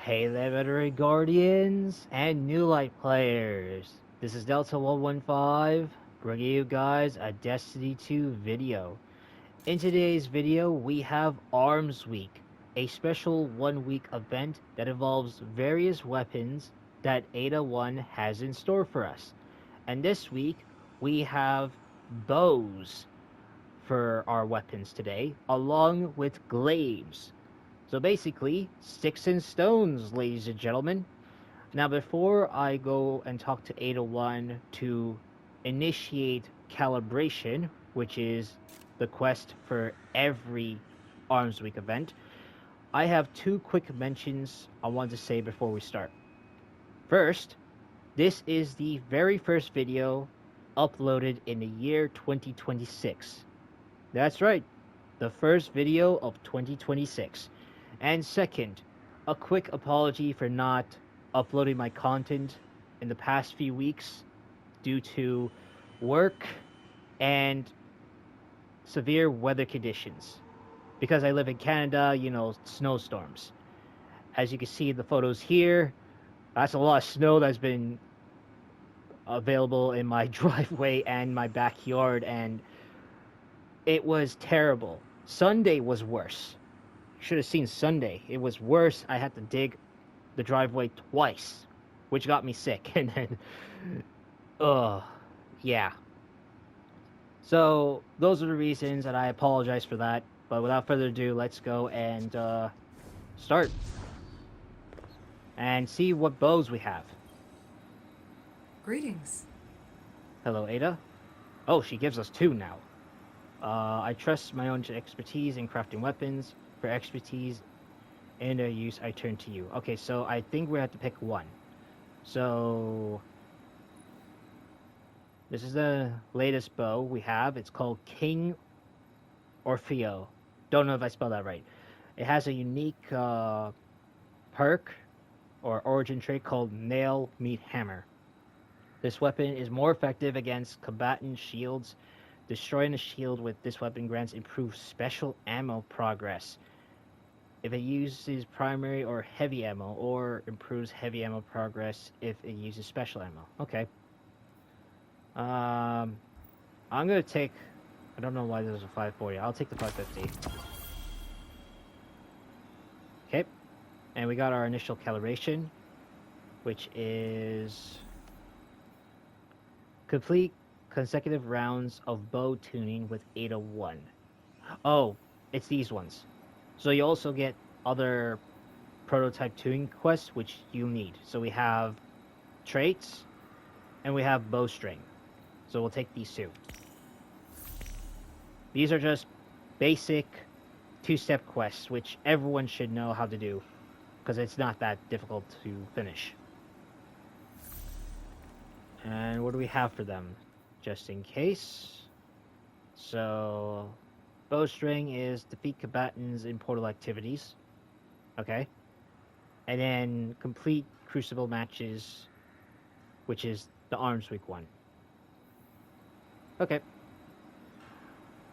Hey there, veteran guardians and new light players. This is Delta 115 bringing you guys a Destiny 2 video. In today's video, we have Arms Week, a special 1-week event that involves various weapons that Ada 1 has in store for us. And this week, we have bows for our weapons today, along with glaives. So basically, sticks and stones, ladies and gentlemen. Now, before I go and talk to Ada 1 to initiate calibration, which is the quest for every Arms Week event, I have two quick mentions I want to say before we start. First, this is the very first video uploaded in the year 2026. That's right, the first video of 2026. And second, a quick apology for not uploading my content in the past few weeks due to work and severe weather conditions. Because I live in Canada, snowstorms. As you can see in the photos here, that's a lot of snow that's been available in my driveway and my backyard, and it was terrible. Sunday was worse. Should have seen Sunday. It was worse. I had to dig the driveway twice, which got me sick. And then, yeah. So those are the reasons, and I apologize for that. But without further ado, let's go and start and see what bows we have. Greetings. Hello, Ada. Oh, she gives us two now. I trust my own expertise in crafting weapons. For expertise and their use, I turn to you. Okay, so I think we have to pick one. So this is the latest bow we have. It's called King Orfeo. Don't know if I spelled that right. It has a unique perk or origin trait called Nail Meat Hammer. This weapon is more effective against combatant shields. Destroying a shield with this weapon grants improved special ammo progress if it uses primary or heavy ammo, or improves heavy ammo progress if it uses special ammo. Okay. I'm gonna take... I don't know why there's a 540. I'll take the 550. Okay. And we got our initial calibration, which is... complete consecutive rounds of bow tuning with Ada 1. Oh, it's these ones. So you also get other prototype tuning quests which you need. So we have traits and we have bowstring. So we'll take these two. These are just basic two-step quests which everyone should know how to do because it's not that difficult to finish. And what do we have for them? Just in case. So bowstring is defeat combatants in portal activities. Okay. And then complete crucible matches, which is the Arms Week one. Okay.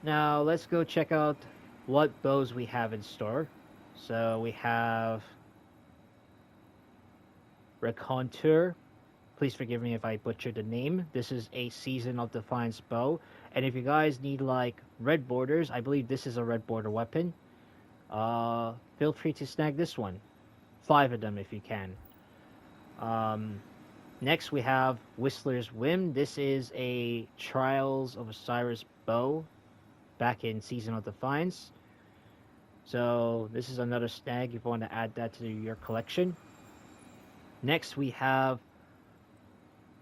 Now let's go check out what bows we have in store. So we have Raconteur. Please forgive me if I butchered the name. This is a Season of Defiance bow. And if you guys need like red borders, I believe this is a red border weapon. Feel free to snag this one. 5 of them if you can. Next we have Whistler's Whim. This is a Trials of Osiris bow back in Season of Defiance. So this is another snag if you want to add that to your collection. Next we have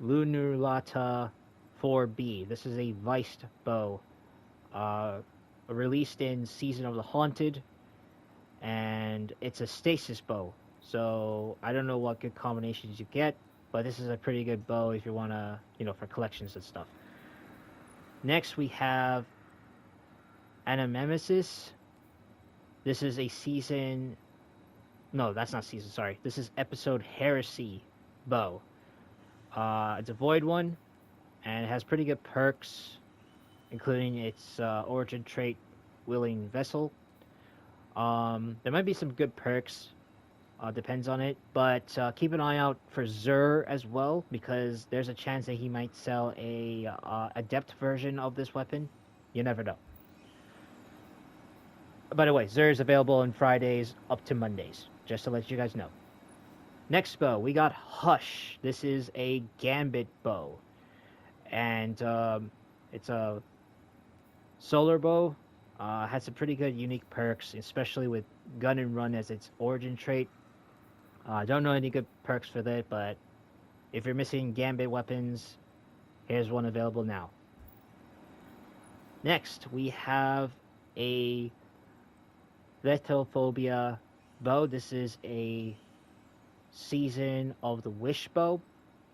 Lunulata 4B. This is a Viced bow. Released in Season of the Haunted. And it's a stasis bow. So I don't know what good combinations you get, but this is a pretty good bow if you want to, for collections and stuff. Next we have Anamemesis. This is a season... No, that's not season, sorry. This is episode Heresy bow. It's a void one, and it has pretty good perks, including its origin trait, Willing Vessel. There might be some good perks Depends on it. But keep an eye out for Zur as well, because there's a chance that he might sell a adept version of this weapon. You never know. By the way, Zur is available on Fridays up to Mondays, just to let you guys know. Next bow, we got Hush. This is a Gambit bow. And it's a solar bow. Has some pretty good unique perks, especially with Gun and Run as its origin trait. I don't know any good perks for that, but if you're missing Gambit weapons, here's one available now. Next, we have a Letophobia bow. This is a Season of the Wish bow.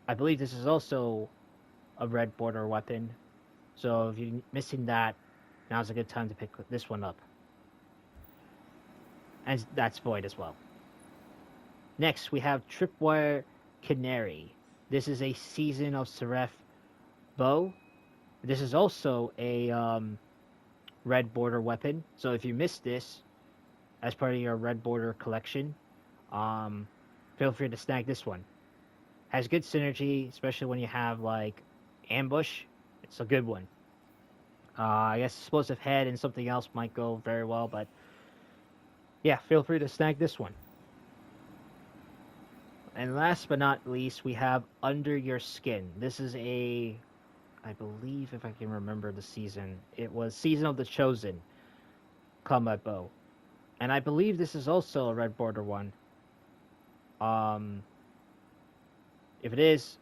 I believe this is also a red border weapon. So if you're missing that, now's a good time to pick this one up. And that's void as well. Next, we have Tripwire Canary. This is a Season of Seraph bow. This is also a red border weapon. So if you missed this as part of your red border collection, feel free to snag this one. Has good synergy, especially when you have like ambush. It's a good one. I guess explosive head and something else might go very well, but yeah, feel free to snag this one. And last but not least, we have Under Your Skin. This is a, I believe, if I can remember the season, it was Season of the Chosen combat bow. And I believe this is also a red border one. If it is,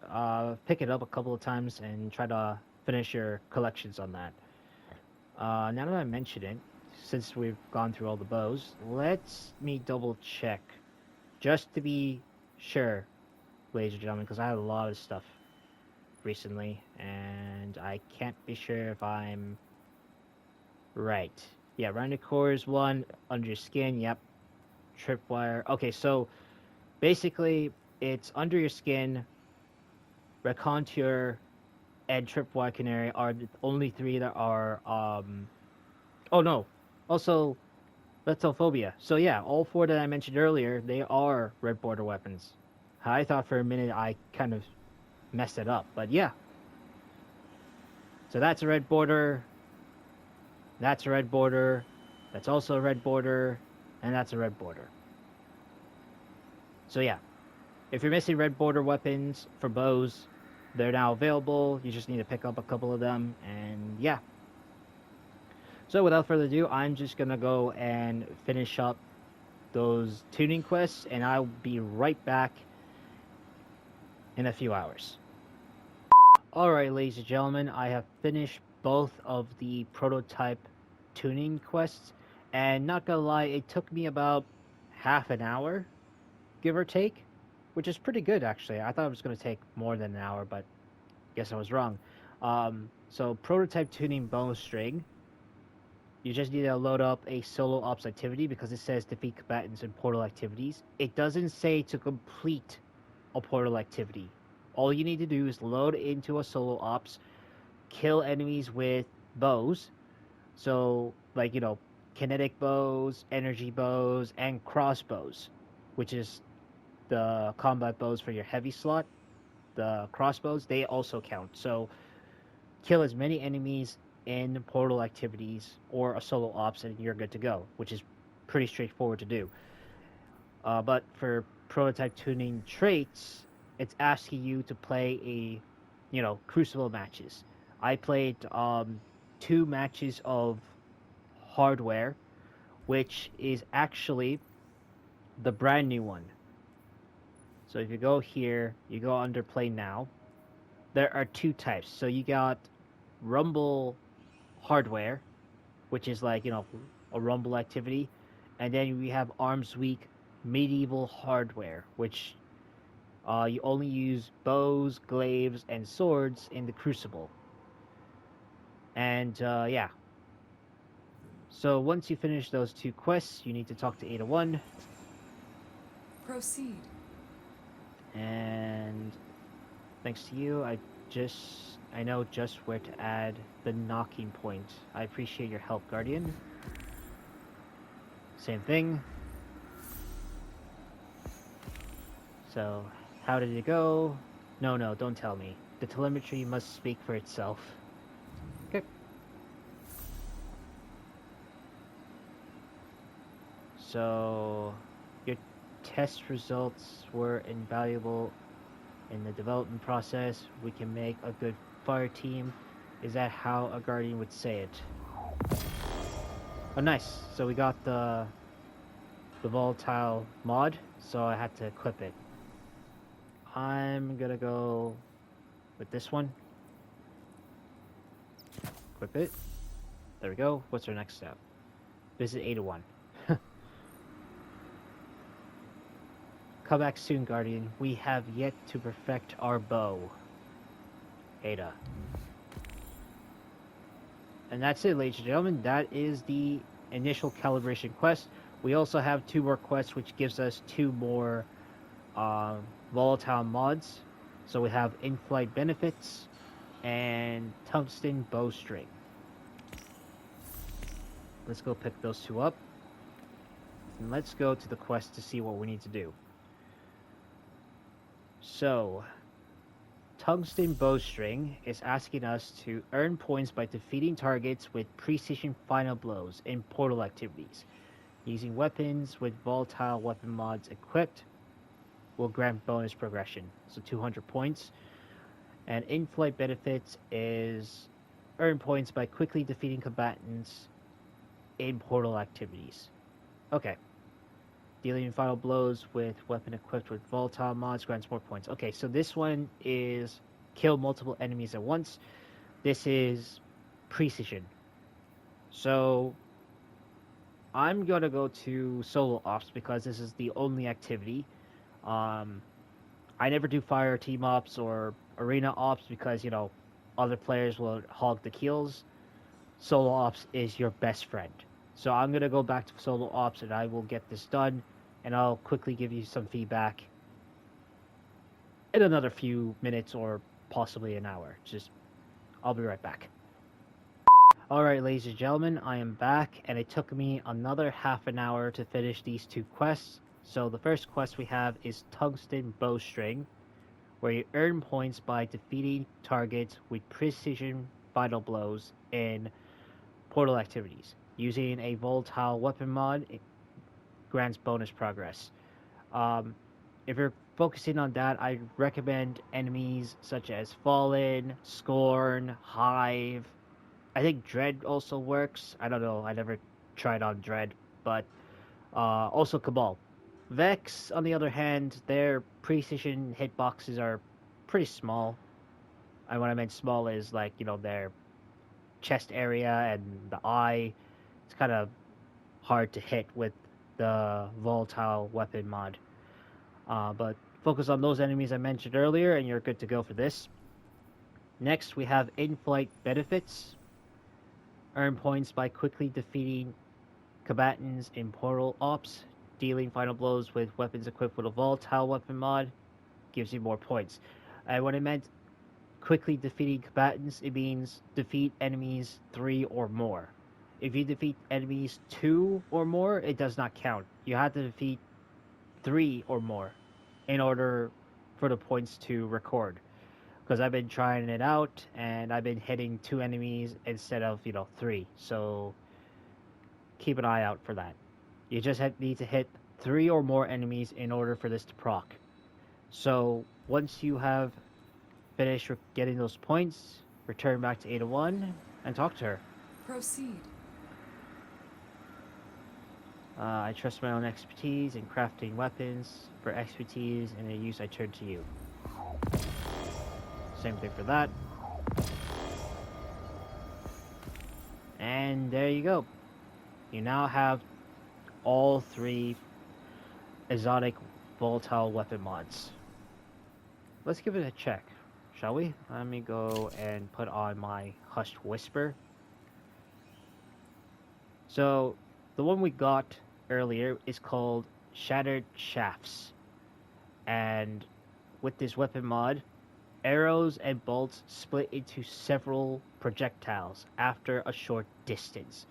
pick it up a couple of times and try to finish your collections on that. Now that I mention it, since we've gone through all the bows, let me double check, just to be sure, ladies and gentlemen, because I had a lot of stuff recently, and I can't be sure if I'm right. Yeah, Rounded Cores one, Under Your Skin, yep. Tripwire. Okay, so basically, it's Under Your Skin, Raconteur, and Tripwire Canary are the only three that are, oh no, also Letophobia. So yeah, all four that I mentioned earlier, they are red border weapons. I thought for a minute I kind of messed it up, but yeah. So that's a red border, that's a red border, that's also a red border, and that's a red border. So yeah, if you're missing red border weapons for bows, they're now available. You just need to pick up a couple of them, and yeah. So without further ado, I'm just gonna go and finish up those tuning quests, and I'll be right back in a few hours. Alright, ladies and gentlemen, I have finished both of the prototype tuning quests, and not gonna lie, it took me about half an hour, give or take, which is pretty good actually. I thought it was gonna take more than an hour, but guess I was wrong. So prototype tuning bowstring. You just need to load up a solo ops activity because it says defeat combatants in portal activities. It doesn't say to complete a portal activity. All you need to do is load into a solo ops, kill enemies with bows. So, like, you know, kinetic bows, energy bows, and crossbows, which is the combat bows for your heavy slot. The crossbows, they also count. So, kill as many enemies in portal activities or a solo ops and you're good to go, which is pretty straightforward to do. But for prototype tuning traits, it's asking you to play crucible matches. I played 2 matches of hardware, which is actually the brand new one. So if you go here, you go under play now, there are 2 types. So you got Rumble hardware, which is like, a Rumble activity, and then we have Arms Weak medieval hardware, which you only use bows, glaives, and swords in the Crucible. And yeah. So once you finish those 2 quests, you need to talk to Ada 1. Proceed. And thanks to you, I know just where to add the knocking point. I appreciate your help, Guardian. Same thing. So, how did it go? No, no, don't tell me. The telemetry must speak for itself. Okay. So, your test results were invaluable in the development process. We can make a good fire team. Is that how a guardian would say it? Oh, nice. So we got the volatile mod, so I had to equip it. I'm gonna go with this one. Equip it. There we go. What's our next step? Visit Ada-1. Come back soon, Guardian. We have yet to perfect our bow. Ada. And that's it, ladies and gentlemen. That is the initial calibration quest. We also have 2 more quests, which gives us 2 more volatile mods. So we have in-flight benefits and tungsten bowstring. Let's go pick those 2 up. And let's go to the quest to see what we need to do. So, tungsten bowstring is asking us to earn points by defeating targets with precision final blows in portal activities. Using weapons with volatile weapon mods equipped will grant bonus progression, so 200 points. And in-flight benefits is earn points by quickly defeating combatants in portal activities. Okay. Dealing final blows with weapon equipped with volatile mods grants more points. Okay, so this one is kill multiple enemies at once. This is precision. So I'm gonna go to solo ops because this is the only activity. I never do fire team ops or arena ops because, you know, other players will hog the kills. Solo ops is your best friend. So I'm gonna go back to solo ops and I will get this done. And I'll quickly give you some feedback in another few minutes or possibly an hour. I'll be right back. Alright, ladies and gentlemen, I am back, and it took me another half an hour to finish these 2 quests. So the first quest we have is Tungsten Bowstring, where you earn points by defeating targets with precision final blows in portal activities. Using a volatile weapon mod, grants bonus progress. If you're focusing on that, I recommend enemies such as Fallen, Scorn, Hive. I think Dread also works. I don't know. I never tried on Dread, but also Cabal. Vex, on the other hand, their precision hitboxes are pretty small. And what I meant small is like, you know, their chest area and the eye. It's kind of hard to hit with the volatile weapon mod. But focus on those enemies I mentioned earlier and you're good to go for this. Next we have in-flight benefits. Earn points by quickly defeating combatants in portal ops. Dealing final blows with weapons equipped with a volatile weapon mod gives you more points. And when I meant quickly defeating combatants, it means defeat enemies 3 or more. If you defeat enemies 2 or more, it does not count. You have to defeat 3 or more in order for the points to record. Because I've been trying it out, and I've been hitting 2 enemies instead of, 3. So keep an eye out for that. You just need to hit 3 or more enemies in order for this to proc. So once you have finished getting those points, return back to Ada-1 and talk to her. Proceed. I trust my own expertise in crafting weapons. For expertise in their use, I turn to you. Same thing for that. And there you go. You now have all 3 exotic volatile weapon mods. Let's give it a check, shall we? Let me go and put on my Hushed Whisper. So, the one we got earlier is called Shattered Shafts. And with this weapon mod, arrows and bolts split into several projectiles after a short distance.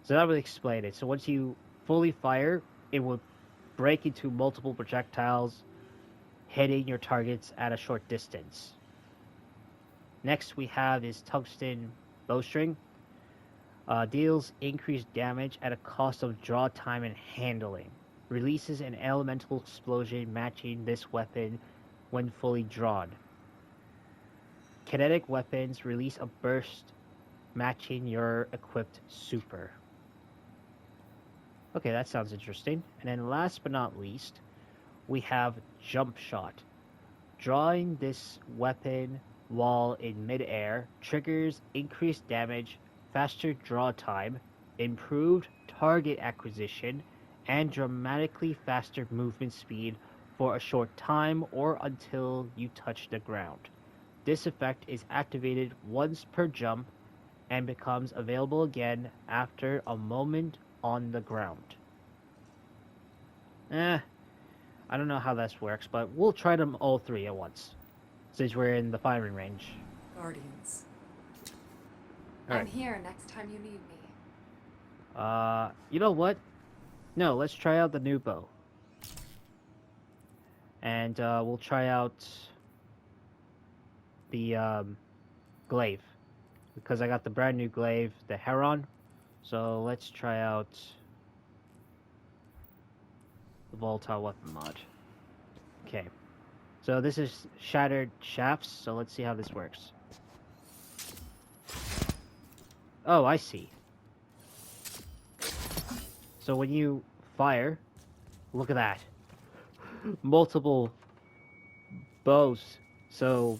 So that would explain it. So once you fully fire, it will break into multiple projectiles hitting your targets at a short distance. Next we have is Tungsten Bowstring. Deals increased damage at a cost of draw time and handling. Releases an elemental explosion matching this weapon when fully drawn. Kinetic weapons release a burst matching your equipped super. Okay, that sounds interesting. And then last but not least, we have Jump Shot. Drawing this weapon while in midair triggers increased damage, faster draw time, improved target acquisition, and dramatically faster movement speed for a short time or until you touch the ground. This effect is activated once per jump and becomes available again after a moment on the ground. I don't know how this works, but we'll try them all three at once, since we're in the firing range. Guardians. I'm here next time you need me. You know what? No, let's try out the new bow. And, we'll try out the, Glaive. Because I got the brand new Glaive, the Heron. So let's try out the Volatile Weapon mod. Okay. So this is Shattered Shafts, so let's see how this works. Oh, I see. So when you fire, look at that. Multiple bows. So...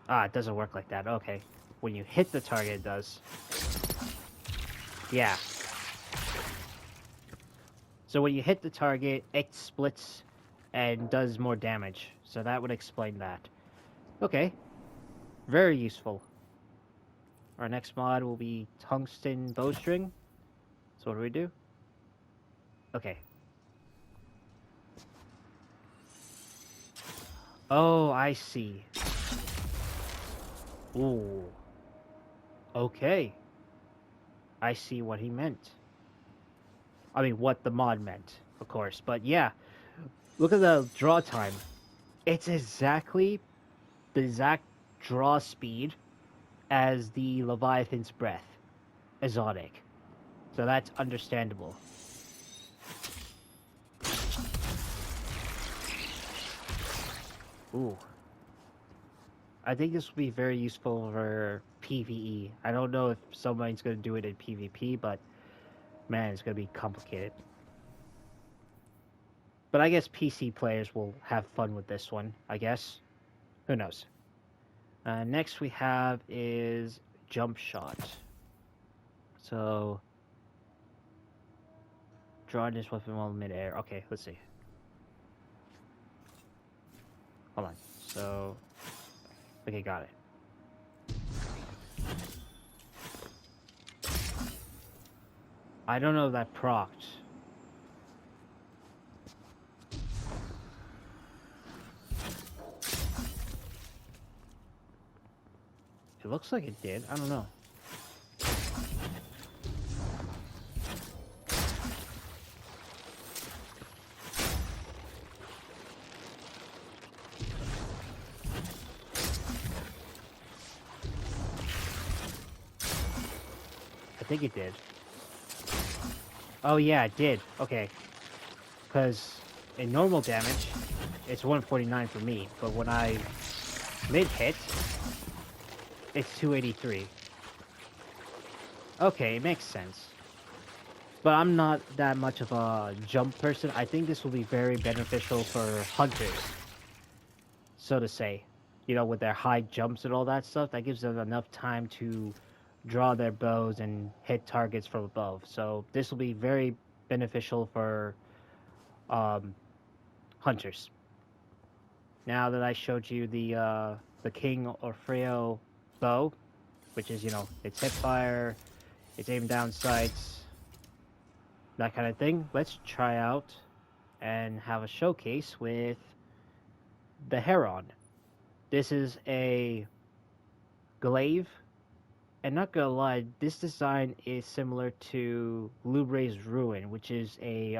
it doesn't work like that. Okay. When you hit the target, it does. Yeah. So when you hit the target, it splits and does more damage. So that would explain that. Okay. Very useful. Our next mod will be Tungsten Bowstring. So what do? Okay. Oh, I see. Ooh. Okay. I see what he meant. I mean, what the mod meant, of course. But yeah, look at the draw time. It's exactly the exact draw speed as the Leviathan's Breath exotic. So that's understandable. Ooh. I think this will be very useful for PvE. I don't know if somebody's going to do it in PvP, but man, it's going to be complicated. But I guess PC players will have fun with this one, I guess. Who knows? Next we have is Jump Shot. So, draw this weapon while mid-air. Okay, let's see. Hold on. So, okay, got it. I don't know if that procced. It looks like it did. I don't know. I think it did. Oh yeah, it did. Okay. Because in normal damage, it's 149 for me, but when I mid-hit, it's 283. Okay, it makes sense. But I'm not that much of a jump person. I think this will be very beneficial for hunters, so to say. You know, with their high jumps and all that stuff, that gives them enough time to draw their bows and hit targets from above. So this will be very beneficial for hunters. Now that I showed you the King Orfeo bow, which is, you know, it's hip fire, it's aim down sights, that kind of thing, let's try out and have a showcase with the Heron. This is a glaive, and not gonna lie, this design is similar to Lubre's Ruin, which is a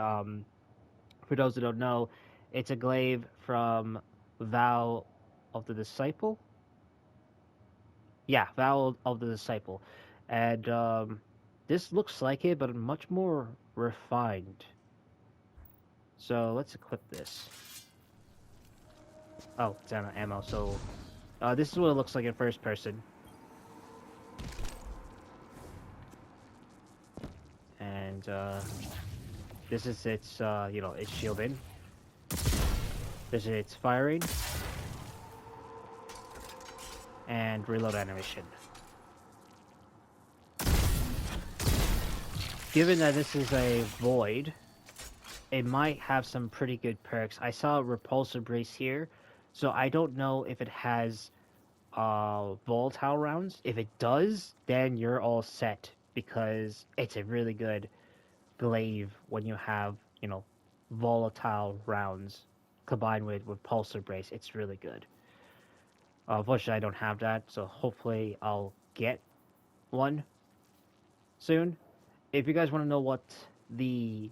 For those who don't know, it's a glaive from Vow of the Disciple. Yeah, Vow of the Disciple. And this looks like it, but much more refined. So let's equip this. Oh, it's out of ammo. So this is what it looks like in first person. And this is its, its shielding. This is its firing. And reload animation. Given that this is a void, it might have some pretty good perks. I saw a repulsor brace here, so I don't know if it has volatile rounds. If it does, then you're all set, because it's a really good glaive when you have, volatile rounds combined with repulsor brace. It's really good. Unfortunately, I don't have that, so hopefully I'll get one soon. If you guys want to know what the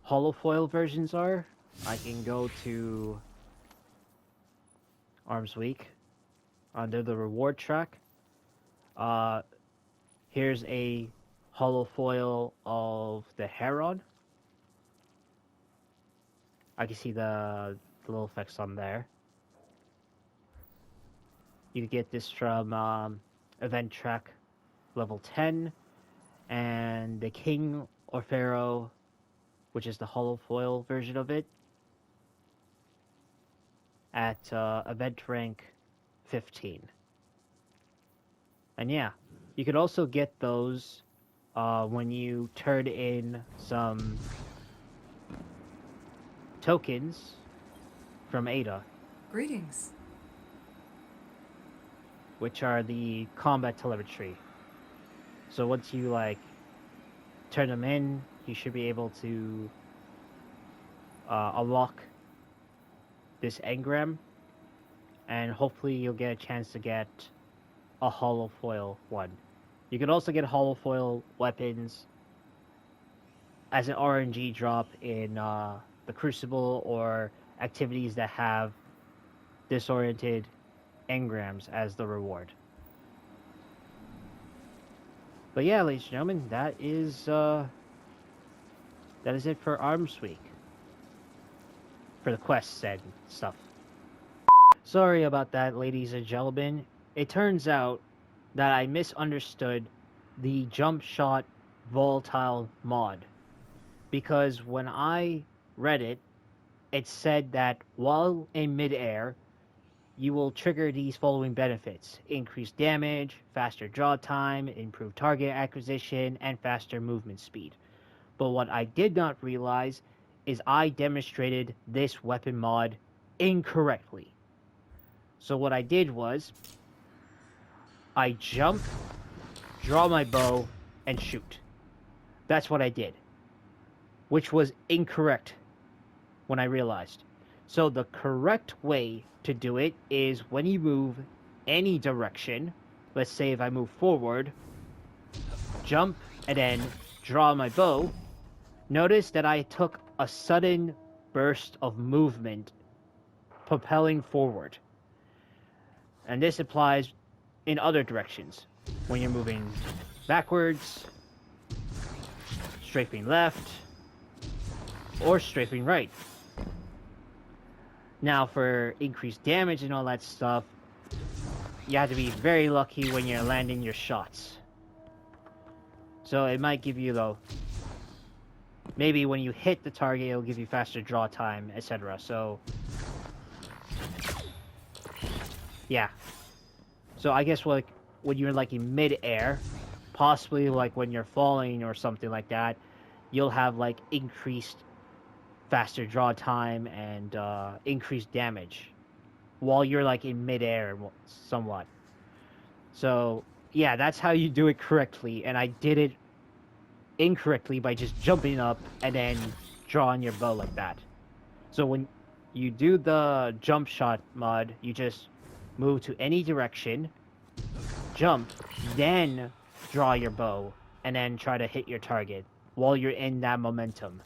holofoil versions are, I can go to Arms Week under the reward track. Here's a holofoil of the Heron. I can see the little effects on there. You get this from event track level 10, and the King Orfeo, which is the holofoil version of it, at event rank 15. And yeah, you could also get those when you turn in some tokens from Ada. Greetings. Which are the combat telemetry. So once you turn them in, you should be able to unlock this engram, and hopefully you'll get a chance to get a holofoil one. You can also get holofoil weapons as an RNG drop in the Crucible, or activities that have disoriented engrams as the reward. But yeah, ladies and gentlemen, that is it for Arms Week. For the quests and stuff. Sorry about that, ladies and gentlemen. It turns out that I misunderstood the jump shot volatile mod. Because when I read it, it said that while in midair, you will trigger these following benefits: increased damage, faster draw time, improved target acquisition, and faster movement speed. But what I did not realize is I demonstrated this weapon mod incorrectly. So what I did was, I jump, draw my bow, and shoot. That's what I did. Which was incorrect when I realized. So the correct way to do it is when you move any direction, let's say if I move forward, jump, and then draw my bow, notice that I took a sudden burst of movement propelling forward. And this applies in other directions. When you're moving backwards, strafing left, or strafing right. Now for increased damage and all that stuff, you have to be very lucky when you're landing your shots. So it might give you, though, maybe when you hit the target, it'll give you faster draw time, etc. So, yeah. So I guess when you're in mid-air, possibly when you're falling or something like that, you'll have increased faster draw time and increased damage while you're in mid-air somewhat. So yeah, that's how you do it correctly, and I did it incorrectly by just jumping up and then drawing your bow like that. So when you do the jump shot mod, you just move to any direction, jump, then draw your bow, and then try to hit your target while you're in that momentum.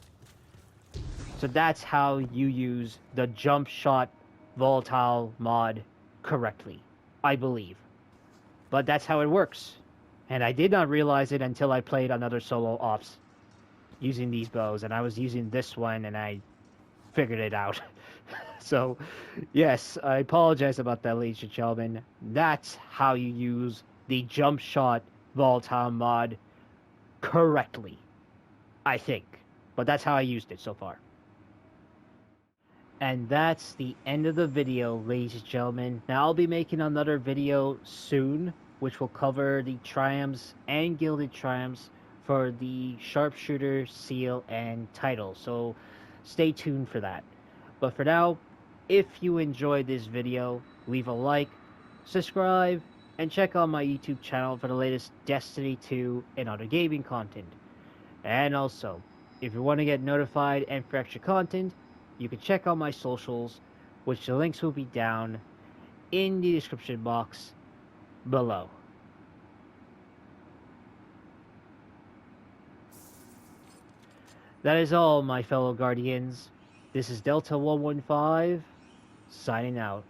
So that's how you use the jump shot volatile mod correctly, I believe. But that's how it works. And I did not realize it until I played another solo ops using these bows, and I was using this one and I figured it out. So, yes, I apologize about that, ladies and gentlemen. That's how you use the jump shot volatile mod correctly, I think. But that's how I used it so far. And that's the end of the video, ladies and gentlemen. Now I'll be making another video soon, which will cover the triumphs and gilded triumphs for the sharpshooter, seal, and title. So stay tuned for that. But for now, if you enjoyed this video, leave a like, subscribe, and check out my YouTube channel for the latest Destiny 2 and other gaming content. And also, if you want to get notified and for extra content, you can check out my socials, which the links will be down in the description box below. That is all, my fellow Guardians. This is Delta 115, signing out.